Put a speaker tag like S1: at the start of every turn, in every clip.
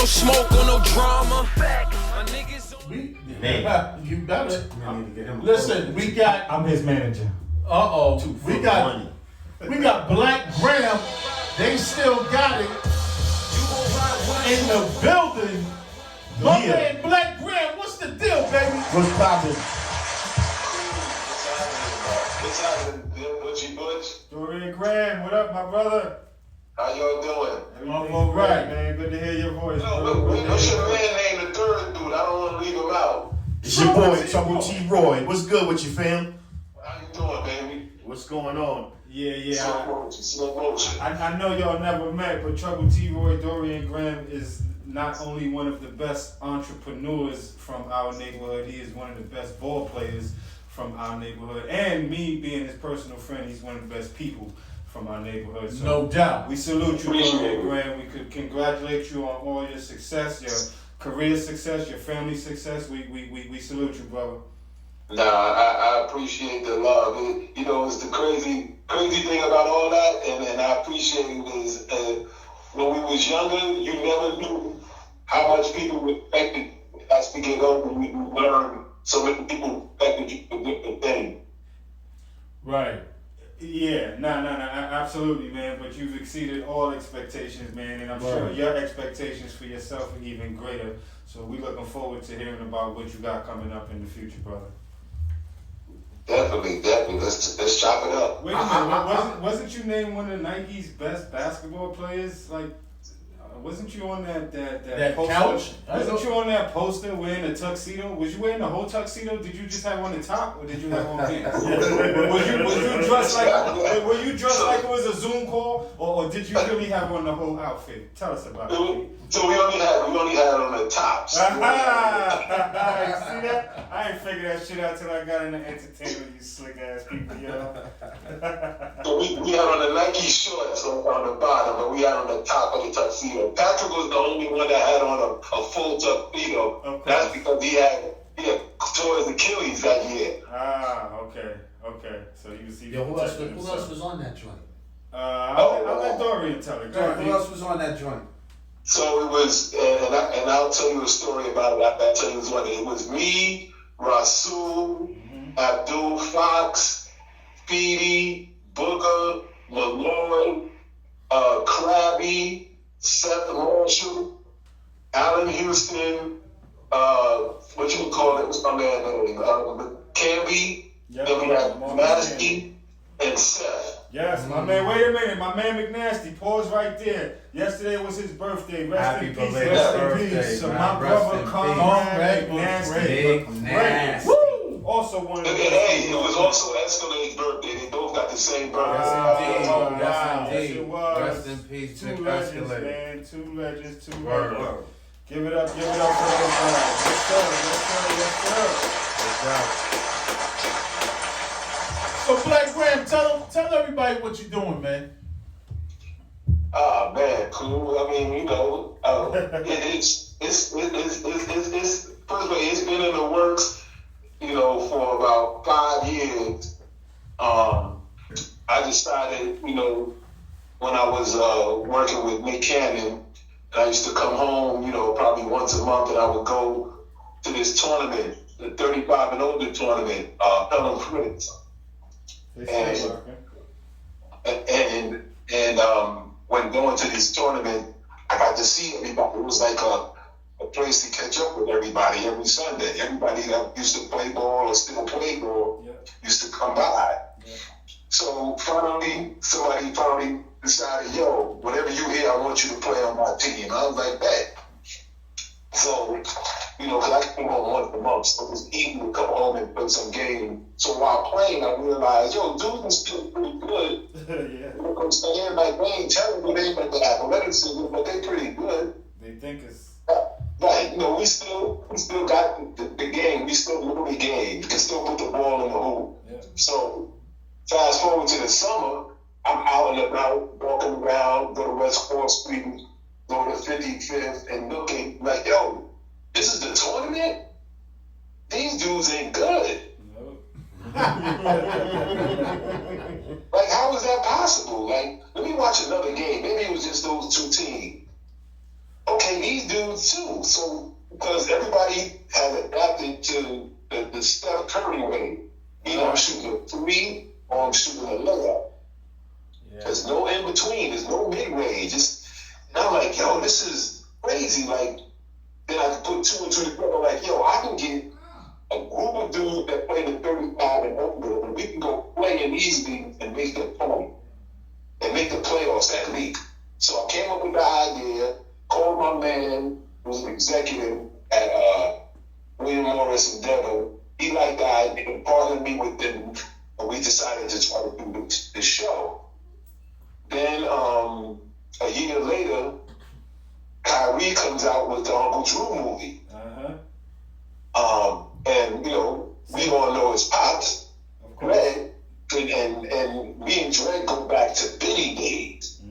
S1: smoke or no drama.
S2: You better. Listen, we got.
S3: I'm his manager.
S2: We got Black Graham. They still got it in the building. My man Black Graham, what's the deal, baby?
S3: What's poppin'?
S4: What's happening, Butchie Butch?
S3: Dorian Graham, what up, my brother?
S4: How y'all doing?
S3: Everything's all right, man. Good to hear your voice, bro.
S4: What's your man name, the third dude? I don't want to leave him out.
S5: It's your boy, Trouble T. Roy. What's good with you, fam?
S4: How you doing, baby?
S5: What's going on?
S3: Yeah.
S4: Slow motion.
S3: I know y'all never met, but Trouble T. Roy, Dorian Graham is not only one of the best entrepreneurs from our neighborhood, he is one of the best ball players from our neighborhood. And me being his personal friend, he's one of the best people from our neighborhood. So
S2: no doubt.
S3: We salute you, Dorian Graham. We could congratulate you on all your success, your career success, your family success. We salute you, brother.
S4: Nah, I appreciate the love. It's the crazy thing about all that, and I appreciate it is when we was younger, you never knew how much people respected. As we get older, we learn so many people respected you for different things.
S3: Right. Yeah, absolutely, man. But you've exceeded all expectations, man, and I'm sure your expectations for yourself are even greater. So we're looking forward to hearing about what you got coming up in the future, brother.
S4: Definitely. Let's chop it up.
S3: Wait a minute, wasn't you named one of Nike's best basketball players? Like, wasn't you on that poster?
S2: Couch?
S3: Wasn't you on that poster wearing a tuxedo? Was you wearing the whole tuxedo? Did you just have on the top, or did you have on pants? Were you dressed like it was a Zoom call, or did you really have on the whole outfit? Tell us about it.
S4: So we only had on the tops.
S3: See that? I ain't figured that shit out till I got into entertainment. You slick ass people, yo.
S4: So we had on the Nike shorts on the bottom, but we had on the top of the tuxedo. Patrick was the only one that had on a full tuxedo. Okay. That's because he had tore his Achilles that year.
S3: Okay. So you see.
S6: Yo, who else was on that joint?
S3: I'll let Dorian tell it.
S6: Who else was on that joint?
S4: So it was, and I'll tell you a story about it. I'll tell you this one. It was me, Rasul, Abdul Fox, Speedy, Booger, Malloy, Krabby, Seth Marshall, Allen Houston, what you would call it? What's my man name? Camby. Then we had Nasty and Seth.
S3: Yes, my man. Wait a minute, my man McNasty. Pause right there. Yesterday was his birthday. Rest in peace. Rest in peace. So my brother, Conrad McNasty. Woo! Also one of the.
S4: Hey, it was also Escalade's birthday. They both got the same birthday.
S6: Yes, indeed.
S3: Rest
S6: in peace,
S3: two legends, man. Two legends. Give it up for those guys. Yes, sir.
S2: So Black Graham, tell everybody what you're doing, man.
S4: Man, cool. I mean, it's first of all, it's been in the works, for about 5 years. I decided, when I was working with Nick Cannon, and I used to come home, probably once a month, and I would go to this tournament, the 35 and older tournament, Pelham Prince. And when going to this tournament, I got to see everybody. It was like a place to catch up with everybody every Sunday. Everybody that used to play ball or still play ball used to come by. Yeah. So finally, somebody decided, yo, whatever you hear, I want you to play on my team. I was like, bet. So, because I came home once a month, so it was easy to come home and play some game. So while playing, I realized, yo, dude is still pretty good. I'm saying, like, they ain't terrible, they ain't like the athleticism, but they pretty good.
S3: They think it's...
S4: Right, we still got the game. We still know the game. You can still put the ball in the hoop. Yeah. So, fast forward to the summer, I'm out and about, walking around, go to West 4th Street, go to 55th, and looking like, yo, this is the tournament? These dudes ain't good.
S3: No.
S4: Like, how is that possible? Like, let me watch another game. Maybe it was just those two teams. okay, these dudes too. So, because everybody has adapted to the Steph Curry way. Either I'm shooting a three or I'm shooting a layup.
S3: Yeah.
S4: There's no in between. There's no mid range. And I'm like, yo, this is crazy. Like, then I put two and two together. Like, yo, I can get a group of dudes that play the 35 and over, and we can go play in these leagues and make the point and make the playoffs at least. So I came up with the idea, called my man, who was an executive at William Morris Endeavor. He liked the idea and partnered me with them, and we decided to try to do the show. Then a year later, Kyrie comes out with the Uncle Drew movie. And, you know, we all know his pops, Greg, and me and Dre go back to Benny days.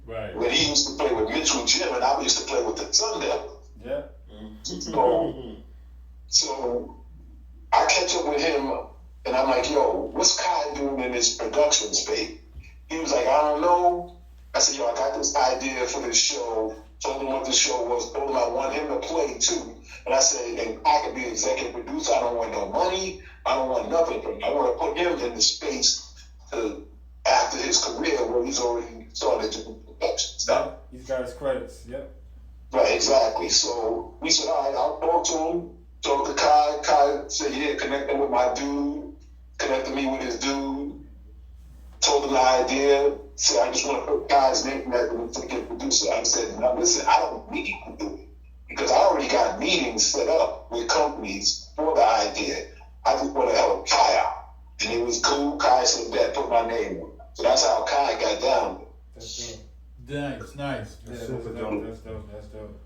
S2: Right.
S4: When he used to play with Mitchell Jim and I used to play with the Sun Devils.
S3: Yeah.
S4: So I catch up with him and I'm like, yo, what's Kai doing in this production space? He was like, I don't know. I said, yo, I got this idea for this show. Told him what the show was. Told him I want him to play too. And I said, and I can be executive producer. I don't want no money. I don't want nothing from him. I want to put him in the space to after his career where he's already started to do production stuff.
S3: He's got his credits. Yep.
S4: Right, exactly. So we said, all right, I'll talk to him. Talk to Kai. Kai said, yeah, connect him with my dude. Connected me with his dude. Told him the idea. Said, I just want to put Kai's name as the executive producer. I said, now listen, I don't need to do it. Because I already got meetings set up with companies for the idea. I just want to help Kai out. And it was cool. Kai said that, put my name on. So that's how Kai got down.
S3: That's dope.
S2: Nice.
S3: Yeah, that's dope. That's dope. That's dope.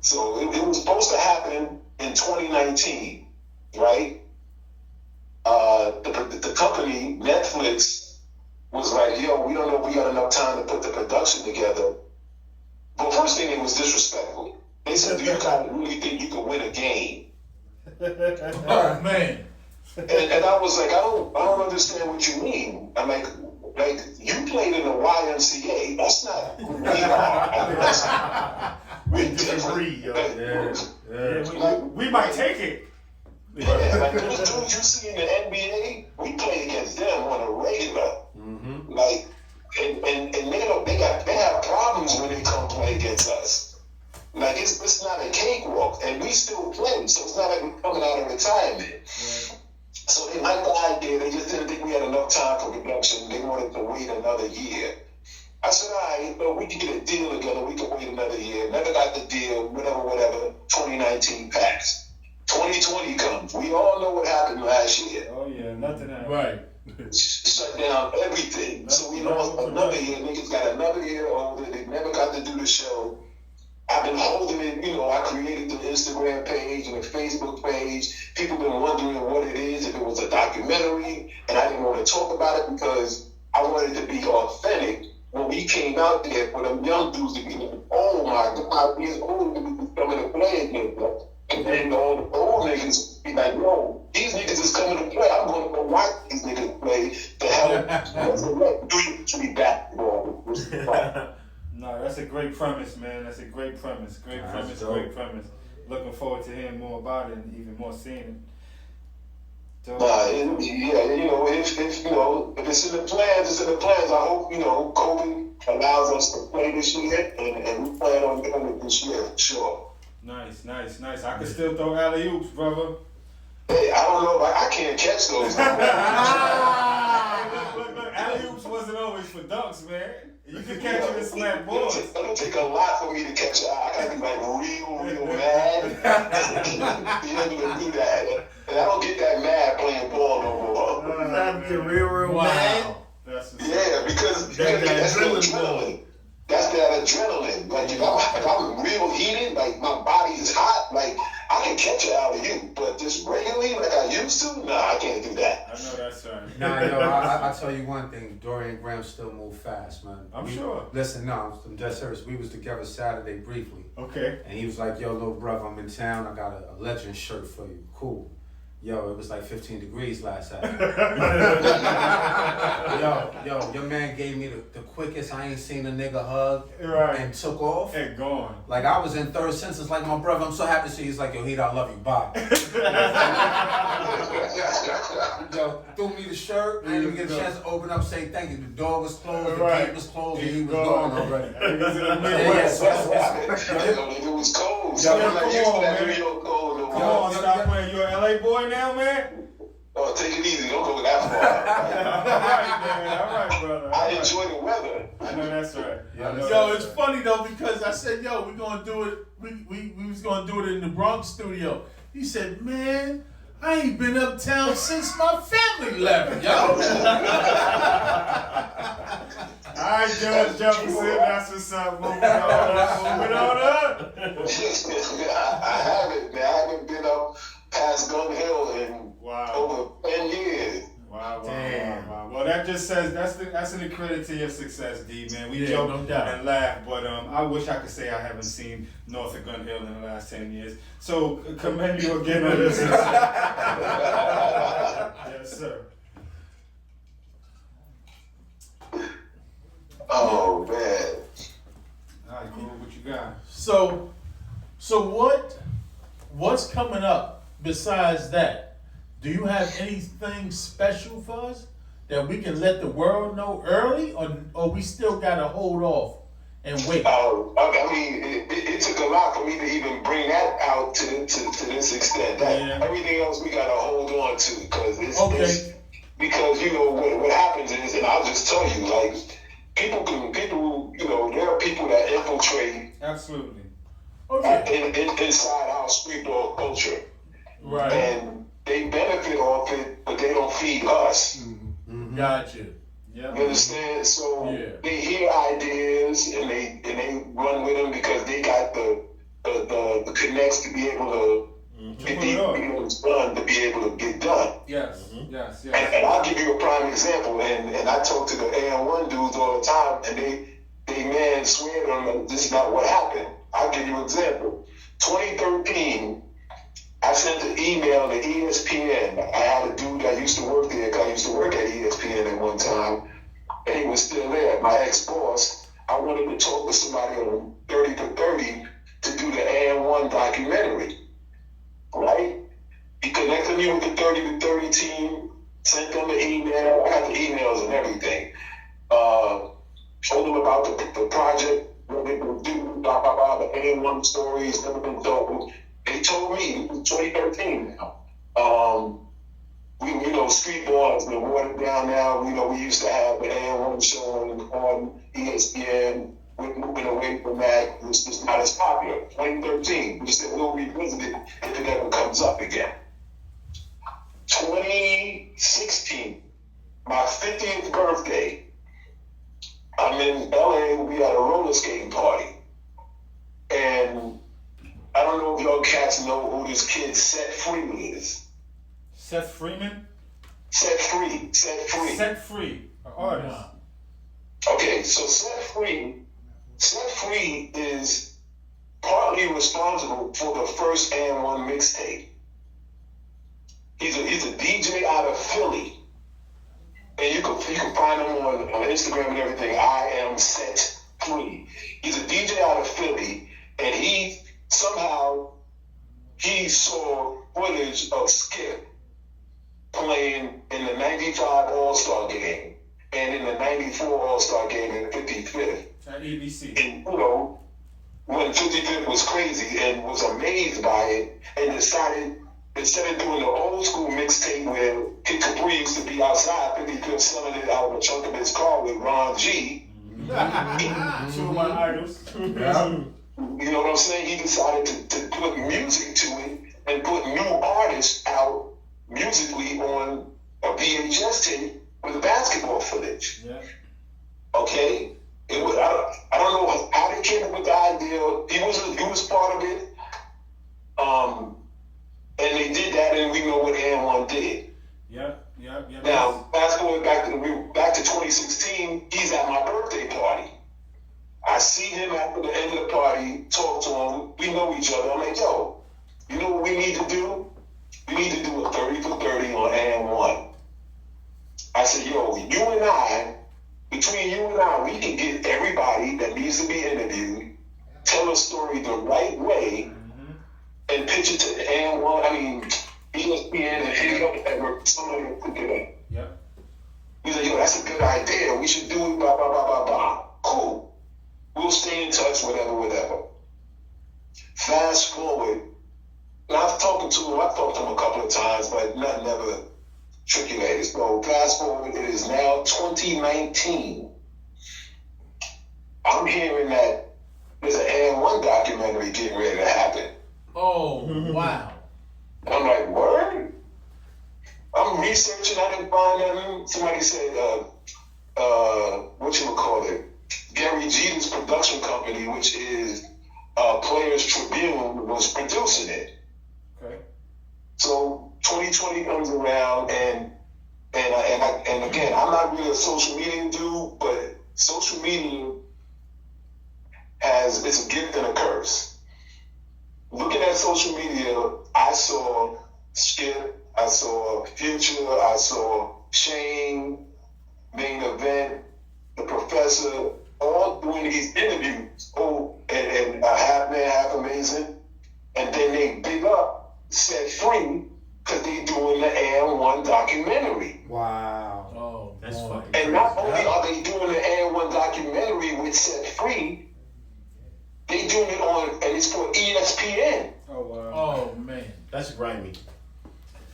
S4: So it was supposed to happen in 2019, right? The company, Netflix, was like, yo, we don't know if we got enough time to put the production together. But first thing, it was disrespectful. They said, do you guys really think you can win a game?
S2: Oh, man.
S4: And I was like, I don't understand what you mean. I'm like you played in the YMCA. That's not who we are.
S5: We disagree, yo.
S3: Yeah, we might take it.
S4: Yeah, like those dudes you see in the NBA, we play against them on a regular. Like, and they have problems when they come play against us. Like it's not a cakewalk, and we still play, so it's not like we're coming out of retirement.
S3: Right.
S4: So they liked the idea. They just didn't think we had enough time for production. They wanted to wait another year. I said, all right, but we can get a deal together. We can wait another year. Never got the deal. Whatever. 2019 passed. 2020 comes. We all know what happened last year.
S3: Oh yeah, nothing happened.
S2: Right.
S4: Shut down everything. So we lost another year. Niggas got another year older. They never got to do the show. I've been holding it, I created the Instagram page and the Facebook page. People been wondering what it is, if it was a documentary, and I didn't want to talk about it because I wanted to be authentic. When we came out there for them young dudes to be like, oh my God, these old niggas coming to play against us. And then all the old niggas be like, yo, these niggas is coming to play. I'm going to go watch these niggas play to help do you basketball.
S3: No, that's a great premise, man. That's a great premise. Great premise. Looking forward to hearing more about it and even more seeing it. So,
S4: if it's in the plans, it's in the plans. I hope, COVID allows us to play this year, and we plan on doing it this year for sure.
S3: Nice. I can still throw alley-oops, brother.
S4: Hey, I don't know, I can't catch those.
S3: Look, alley-oops wasn't always for dunks, man. You can catch it and slam balls.
S4: It'll take a lot for me to catch it. I gotta be like real mad to be able to do that. And I don't get that mad playing ball no more.
S5: That'd be real mad.
S4: Yeah, because that's the adrenaline. That's that adrenaline. Like if I'm real heated, like my body is hot, like I can catch it out of you. But just regularly, like I used to, nah, I can't do that.
S3: I know that's right.
S6: Nah, yo, I'll tell you one thing. Dorian Graham still move fast, man.
S3: I'm sure.
S6: Listen, no, I'm dead serious. We was together Saturday briefly.
S3: Okay.
S6: And he was like, yo, little brother, I'm in town. I got a legend shirt for you. Cool. Yo, it was like 15 degrees last Saturday. yo, your man gave me the quickest I ain't seen a nigga hug and took off.
S3: And gone.
S6: Like I was in third senses, like my brother, I'm so happy to see you. He's like, yo, Heat, I love you, bye. Yo, threw me the shirt, I didn't even get a chance to open up, say thank you. The door was closed, the gate was closed, and he was gone already.
S4: It was cold.
S3: Yo,
S4: Like
S3: come
S4: you
S3: on,
S4: that
S3: man.
S4: New York cold.
S3: Come on, stop playing. You an LA boy now, man?
S4: Oh, take it easy. Don't go that far.
S3: All right, brother.
S4: I enjoy the weather.
S3: I know that's right.
S2: Yo, it's funny though because I said, yo, we're gonna do it. We was gonna do it in the Bronx studio. He said, man, I ain't been uptown since my family left, yo.
S3: All right, Judge Jefferson, that's what's up. Moving on up.
S4: I haven't, man. I haven't been up past Gun Hill in over 10 years.
S3: Wow. Well, that just says that's an credit to your success, D, man. We joke
S2: no doubt.
S3: and laugh, but I wish I could say I haven't seen north of Gun Hill in the last 10 years. So commend you again on this. Yes, sir.
S4: Oh man.
S3: All right, cool. What you got?
S2: So what's coming up besides that? Do you have anything special for us that we can let the world know early, or we still gotta hold off and wait?
S4: I mean, it took a lot for me to even bring that out to this extent. Everything else we gotta hold on to because because you know what happens is, and I'll just tell you, like people, you know, there are people that infiltrate.
S3: Absolutely.
S4: Inside our street ball culture,
S2: right?
S4: And they benefit off it, but they don't feed us.
S2: Mm-hmm. Gotcha.
S4: You understand? So they hear ideas and they run with them because they got the connects to be able to get these things done, to be able to get done.
S3: Yes. Yes.
S4: And I'll give you a prime example. And I talk to the AM1 dudes all the time, and they man swear to them this is not what happened. I'll give you an example. 2013, I sent an email to ESPN. I had a dude that used to work there, because I used to work at ESPN at one time, and he was still there, my ex-boss. I wanted to talk to somebody on 30 for 30 to do the AM1 documentary, right? He connected me with the 30 to 30 team, sent them an email. I got the emails and everything. Told them about the project, what they would do, blah, blah, blah, the AM1 stories, everything told. They told me, it was 2013 now. You know, street ball has been watered down now. You know, we used to have the AM1 show on ESPN. We're moving away from that. It's just not as popular. 2013, we said we'll revisit it if it ever comes up again. 2016, my 50th birthday, I'm in LA, we had a roller skating party. And I don't know if y'all cats know who this kid Set Free is.
S3: Seth Freeman?
S4: Set Free.
S3: Set Free, an artist.
S4: Okay, so Set Free is partly responsible for the first AM1 mixtape. He's a DJ out of Philly. And you can find him on Instagram and everything. I am Set Free. He's a DJ out of Philly, and he saw footage of Skip playing in the 95 All-Star game and in the 94 All-Star game in 55th.
S3: At ABC.
S4: And, you know, when 55th was crazy and was amazed by it and decided, instead of doing the old school mixtape where Kid Capri used to be outside, 55th selling it out of a trunk of his car with Ron G.
S3: Two of my idols.
S4: You know what I'm saying? He decided to put music to it and put new artists out musically on a VHS tape with basketball footage.
S3: Yeah.
S4: Okay? I don't know how they came up with the idea. He was part of it. And they did that, and we know what AM1 did.
S3: Yeah.
S4: Now, fast forward back to 2016, he's at my birthday party. I see him after the end of the party, talk to him. We know each other. I'm like, yo, you know what we need to do? We need to do a 30 between you and I, we can get everybody that needs to be interviewed, tell a story the right way, and pitch it to the ESPN and any other network. Somebody will pick it up.
S3: Yep.
S4: He's like, yo, that's a good idea. We should do it, blah, blah, blah, blah, blah. Cool. We'll stay in touch, whatever. Fast forward. And I've talked to him a couple of times, but nothing ever triculated. So fast forward, it is now 2019. I'm hearing that there's an AN1 documentary getting ready to happen.
S2: Oh, wow.
S4: And I'm like, word? I'm researching, I didn't find nothing. Somebody said, Gary G's production company, which is Players Tribune, was producing it.
S3: Okay.
S4: So 2020 comes around, and again, I'm not really a social media dude, but social media it's a gift and a curse. Looking at social media, I saw Skip, I saw Future, I saw Shane, Main Event, the Professor, all doing these interviews. And Half Man, Half Amazing. And then they big up Set Free because they doing the AN1 documentary.
S3: Wow.
S2: Oh,
S5: That's
S2: boy.
S5: fucking
S4: And not only are they doing the AN1 documentary with Set Free, they doing it and it's for ESPN.
S3: Oh, wow.
S2: Oh, man.
S5: That's grimy.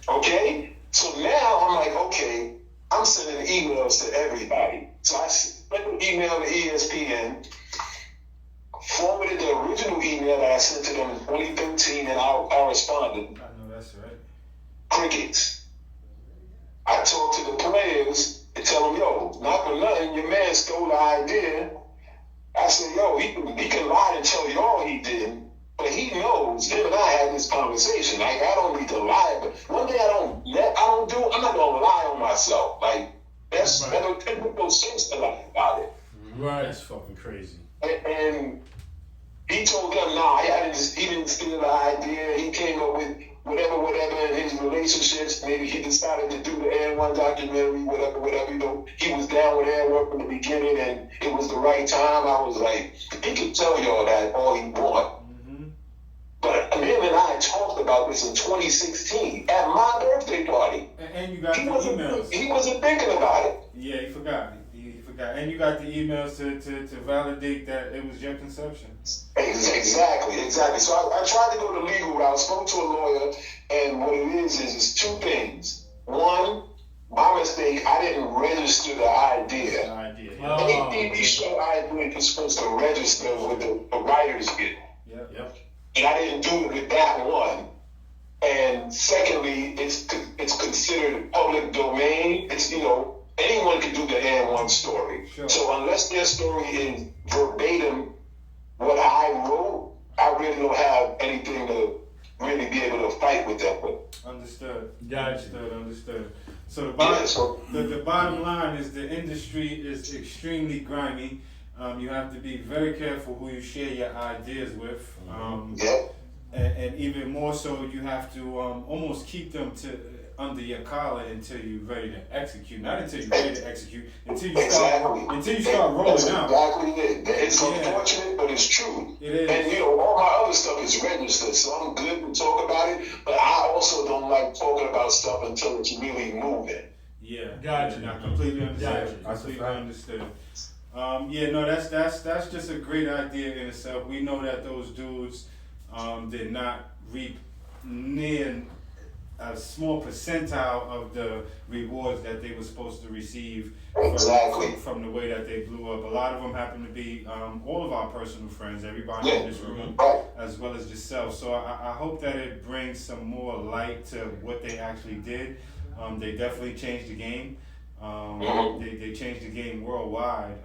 S4: Okay? So now I'm like, okay, I'm sending emails to everybody. So I sent an email to ESPN, forwarded the original email that I sent to them in 2013, and I responded.
S3: I know that's right.
S4: Crickets. I talked to the players and tell them, yo, not for nothing, your man stole the idea. I said, yo, he can lie and tell y'all he didn't, but he knows. Him and I had this conversation. Like, I don't need to lie, but one thing I'm not gonna lie on myself. Like, that don't make no sense to lie about it.
S2: Right.
S5: That's fucking crazy.
S4: And he told them, he didn't steal the idea. He came up with whatever in his relationships. Maybe he decided to do the AN1 documentary, whatever. You know, he was down with AN1 from the beginning, and it was the right time. I was like, he could tell y'all that all he want. But him and I talked about this in 2016 at my birthday party.
S3: And you got the emails.
S4: He wasn't thinking about it.
S3: Yeah, he forgot. He forgot. And you got the emails to validate that it was your conception.
S4: Exactly. So I tried to go the legal route, spoke to a lawyer, and what it is two things. One, my mistake, I didn't register the idea. Any TV show I do is supposed to register with the Writers Guild.
S3: Yep.
S4: And I didn't do it with that one. And secondly, it's considered public domain. It's, anyone can do the AN1 story.
S3: Sure. So
S4: unless their story is verbatim what I wrote, I really don't have anything to really be able to fight with them with.
S3: Understood.
S2: Gotcha.
S3: Understood. So the bottom line is the industry is extremely grimy. You have to be very careful who you share your ideas with. And even more so, you have to almost keep them under your collar until you're ready to execute. Not until you're ready to execute, until you start rolling
S4: That's
S3: out.
S4: Exactly it. It's unfortunate, but it's true.
S3: It is.
S4: And all my other stuff is registered, so I'm good to talk about it. But I also don't like talking about stuff until it's really moving.
S3: Yeah.
S2: Gotcha.
S3: I completely understand.
S2: Gotcha.
S3: Completely understood. That's just a great idea in itself. We know that those dudes did not reap near a small percentile of the rewards that they were supposed to receive from the way that they blew up. A lot of them happen to be all of our personal friends, everybody in this room, as well as yourself. So I hope that it brings some more light to what they actually did. They definitely changed the game. They changed the game worldwide,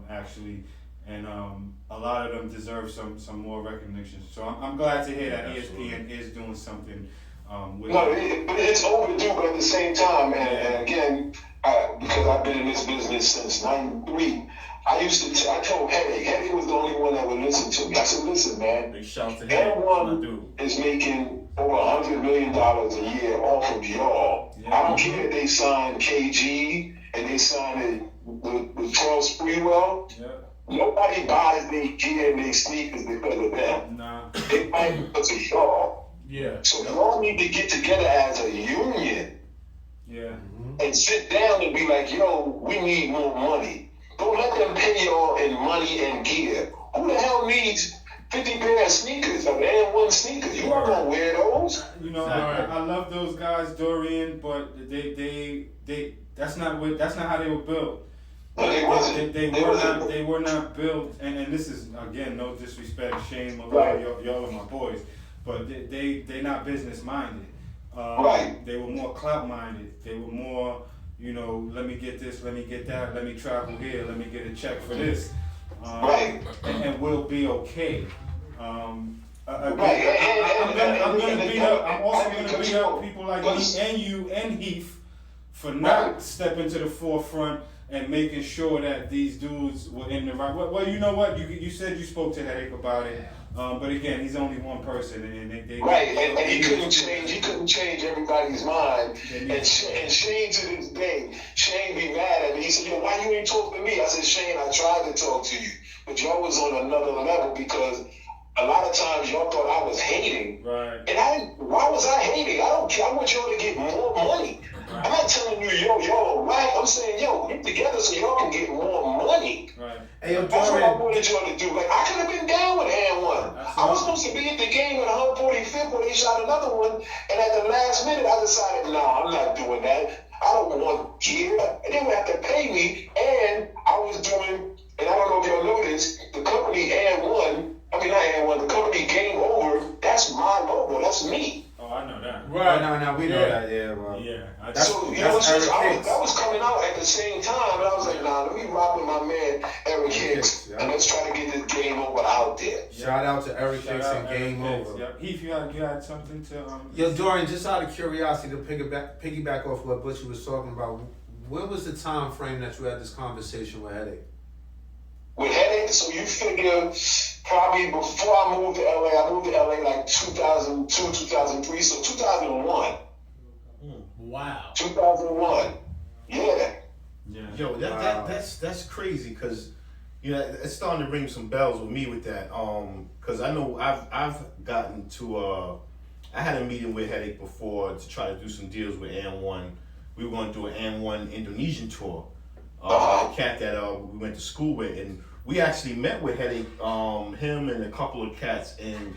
S3: actually, and a lot of them deserve some more recognition. So I'm glad to hear that ESPN is doing something with it.
S4: But it's overdue, but at the same time, and again, because I've been in this business since '93, I told Headache was the only one that would listen to me. I said, listen, man.
S5: Big shout to him.
S4: And one is making over $100 million a year off of y'all.
S3: Yeah.
S4: I don't care if they signed KG and they signed with Charles Sprewell.
S3: Yeah.
S4: Nobody buys their gear and their sneakers because of them.
S3: Nah.
S4: They buy it because of y'all.
S2: Yeah.
S4: So y'all need to get together as a union
S3: Yeah.
S4: and sit down and be like, yo, we need more money. Don't let them pay y'all in money and gear. Who the hell needs 50 pair of sneakers, of N1 sneakers? You aren't gonna wear those.
S3: You know, I love those guys, Dorian, but they that's not how they were built.
S4: No, they wasn't.
S3: They were not built, and this is again no disrespect, shame, y'all are my boys, but they not business minded.
S4: Right.
S3: They were more clout minded. They were more, you know, let me get this, let me get that, let me travel here, let me get a check for this, and we'll be okay. I'm also gonna beat up people like me and you and Heath for not stepping to the forefront and making sure that these dudes were in the right. Well, you know what? You said you spoke to Headache about it, but again, he's only one person, and they
S4: and he couldn't change. He couldn't change everybody's mind. And Shane to this day, Shane be mad at me. He said, "Yo, why you ain't talk to me?" I said, "Shane, I tried to talk to you, but y'all was on another level because." A lot of times y'all thought I was hating.
S3: Right.
S4: And why was I hating? I don't care. I want y'all to get more money. Right. I'm not telling you, y'all are right. I'm saying, yo, get together so y'all can get more money.
S3: Right.
S6: Hey, yo,
S4: that's what I wanted y'all to do. Like, I could have been down with N1. I was supposed to be at the game at 145th where they shot another one. And at the last minute, I decided, no, I'm not doing that. I don't want gear. And they would have to pay me. And I was doing, and I don't know if y'all know this, the company N1, the company Game Over, that's my logo, that's me.
S3: Oh, I know that.
S6: Right. No, we know that, yeah. Well,
S3: yeah.
S4: That was coming out at the same time, and I was like, nah, let me rock with my man Eric Hicks, and let's try to get this Game Over out there.
S6: Shout out to Eric Hicks and Game Over.
S3: Yep. Heath, you had something to...
S6: Yo, Dorian, just out of curiosity, to piggyback off what Butchie was talking about, when was the time frame that you had this conversation with Headache?
S4: With Headache, so you figure probably before I moved to LA like 2002, 2003, so 2001.
S2: Wow.
S4: 2001. Yeah.
S5: Yo, that's crazy because you know it's starting to ring some bells with me with that. Because I know I've gotten to I had a meeting with Headache before to try to do some deals with N1. We were going to do an N1 Indonesian tour. A cat that we went to school with, and we actually met with Headache, him and a couple of cats, and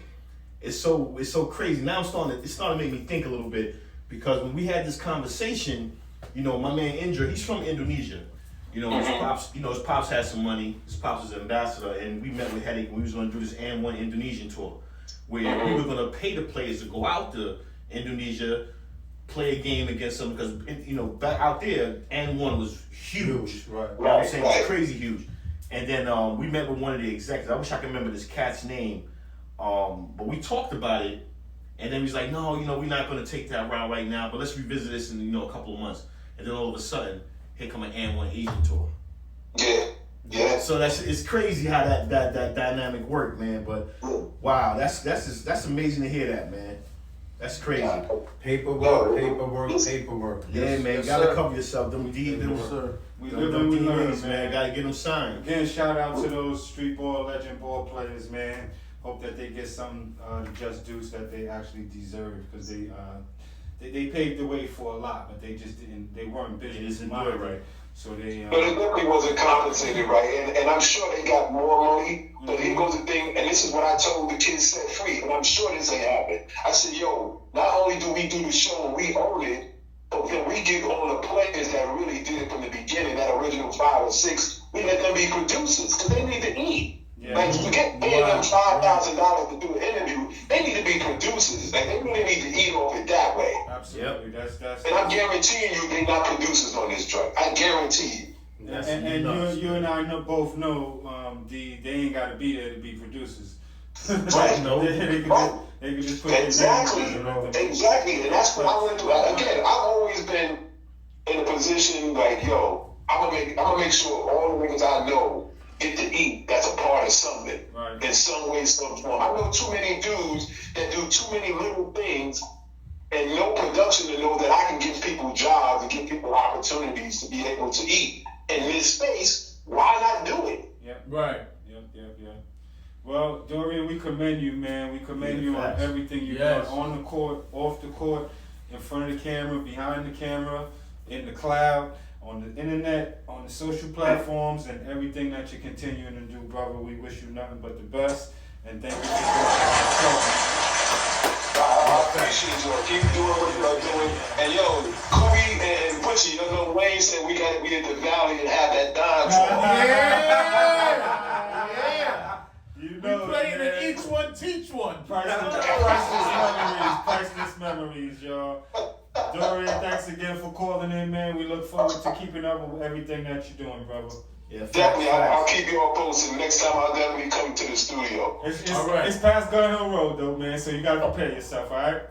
S5: it's so crazy. Now it's starting to make me think a little bit because when we had this conversation, you know, my man Indra, he's from Indonesia. You know, his pops had some money. His pops was an ambassador, and we met with Headache, and we was going to do this N1 Indonesian tour, where we were going to pay the players to go out to Indonesia, play a game against them because you know back out there, N1 was huge.
S6: Right.
S5: You know what I'm saying? It was crazy huge. And then we met with one of the executives. I wish I could remember this cat's name. But we talked about it, and then he's like, "No, you know, we're not going to take that route right now, but let's revisit this in a couple of months." And then all of a sudden, here come an N1 Asian tour.
S4: Yeah.
S5: So it's crazy how that dynamic worked, man. But wow, that's amazing to hear that, man. That's crazy.
S6: Paperwork.
S5: Yeah, man. You gotta cover yourself. Them
S3: sir. We live and we learn,
S5: man. Gotta get them signed.
S3: Again, shout out to those street ball, legend ball players, man. Hope that they get some just dues that they actually deserve because they paved the way for a lot, but they just didn't. They weren't business minded, right? So they.
S4: But it definitely wasn't compensated, right? And I'm sure they got more money. But here goes the thing, and this is what I told the kids set free, and I'm sure this ain't happened. I said, yo, not only do we do the show and we own it, but then we give all the players that really did it from the beginning, that original 5 or 6, we let them be producers because they need to eat.
S3: Yeah.
S4: Like, forget paying them $5,000 to do an interview. They need to be producers. Like, they really need to eat off it that way.
S3: Absolutely. That's.
S4: And I'm guaranteeing you they're not producers on this truck. I guarantee you.
S3: And you and I both know they ain't got to be there to be producers.
S4: Right.
S3: They can just put
S4: Exactly. And that's what I want to do. Again, I've always been in a position like, yo, I'm gonna make sure all the niggas I know get to eat. That's a part of something.
S3: Right.
S4: in some way, some form. I know too many dudes that do too many little things and no production to know that I can give people jobs and give people opportunities to be able to eat. In this space, why not do it?
S3: Yep.
S6: Right.
S3: Yep. Well, Dorian, we commend you, man. We commend you on everything you've done on the court, off the court, in front of the camera, behind the camera, in the cloud, on the internet, on the social platforms, and everything that you're continuing to do, brother. We wish you nothing but the best, and thank you for doing
S4: I appreciate you. Keep doing what you're doing. And yo, Kobe and Butchie, you know, Wayne said we got to be at the Valley and have that dime
S2: Yeah.
S3: You know,
S2: we playing in each one, teach one.
S3: Priceless memories, y'all. Dorian, thanks again for calling in, man. We look forward to keeping up with everything that you're doing, brother.
S5: Yeah,
S4: definitely, I'll keep you all posted. Next time I'll definitely come to the studio.
S3: It's past Gun Hill Road, though, man, so you got to prepare yourself, all right?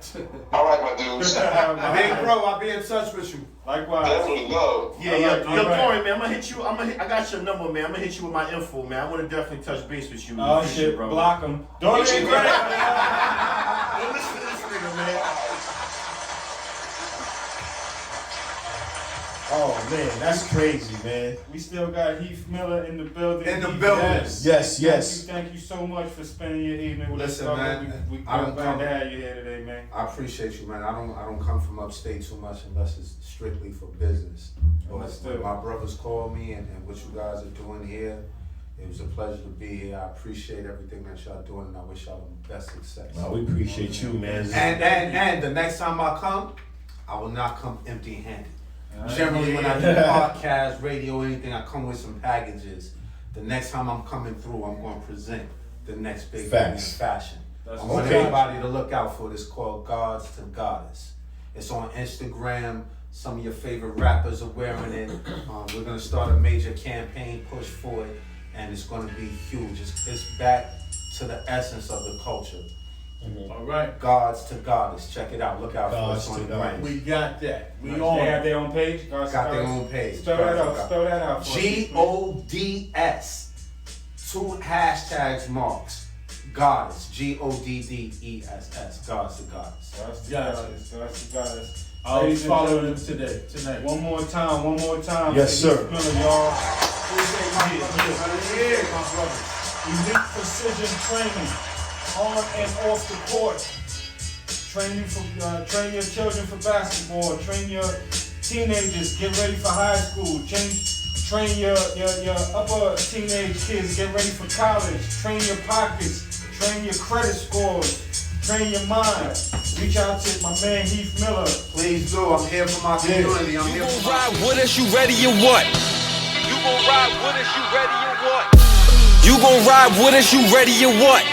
S4: All right, my dudes.
S6: Hey, bro, I'll be in touch with you.
S3: Likewise.
S4: Definitely love.
S5: Yo, Dorian, man, I'm gonna hit you. I got your number, man. I'm gonna hit you with my info, man. I want to definitely touch base with you.
S3: Oh, shit,
S5: bro.
S3: Block him. Dorian Graham.
S5: Listen to this nigga, man. Oh man, that's crazy, man.
S3: We still got Heath Miller in the building.
S5: Yes.
S3: Thank you so much for spending your evening with us.
S6: Listen, man,
S3: We glad to have you here today, man.
S6: I appreciate you, man. I don't come from upstate too much unless it's strictly for business. But when my brothers called me and what you guys are doing here, it was a pleasure to be here. I appreciate everything that y'all doing, and I wish y'all the best success.
S5: No, we appreciate you, man.
S6: And the next time I come, I will not come empty-handed. Generally, when I do podcast, radio, anything, I come with some packages. The next time I'm coming through, I'm going to present the next big thing in fashion. I want everybody to look out for this called Gods to Goddess. It's on Instagram. Some of your favorite rappers are wearing it. We're going to start a major campaign push for it, and it's going to be huge. It's back to the essence of the culture.
S2: Mm-hmm. All right.
S6: Gods to Goddess. Check it out. Look out for us on the brand.
S2: We got that.
S3: They have their own page?
S6: Got their own page.
S3: Spell that out.
S6: GODS. 2 hashtags marks. Goddess. GODDESS. Gods to Goddess.
S3: Gods to Goddess.
S2: I'll follow them tonight.
S3: One more time.
S5: Yes, sir.
S3: Miller, y'all. Appreciate my brother. Elite precision training. On and off the court. Train your children for basketball. Train your teenagers. Get ready for high school. Train your upper teenage kids. Get ready for college. Train your pockets. Train your credit scores. Train your mind. Reach out to my man Heath Miller.
S6: Please do. I'm here for my community. I'm here for my
S1: ride with us. You ready or what? You gon' ride with us. You ready or what? You gon' ride with us. You ready or what?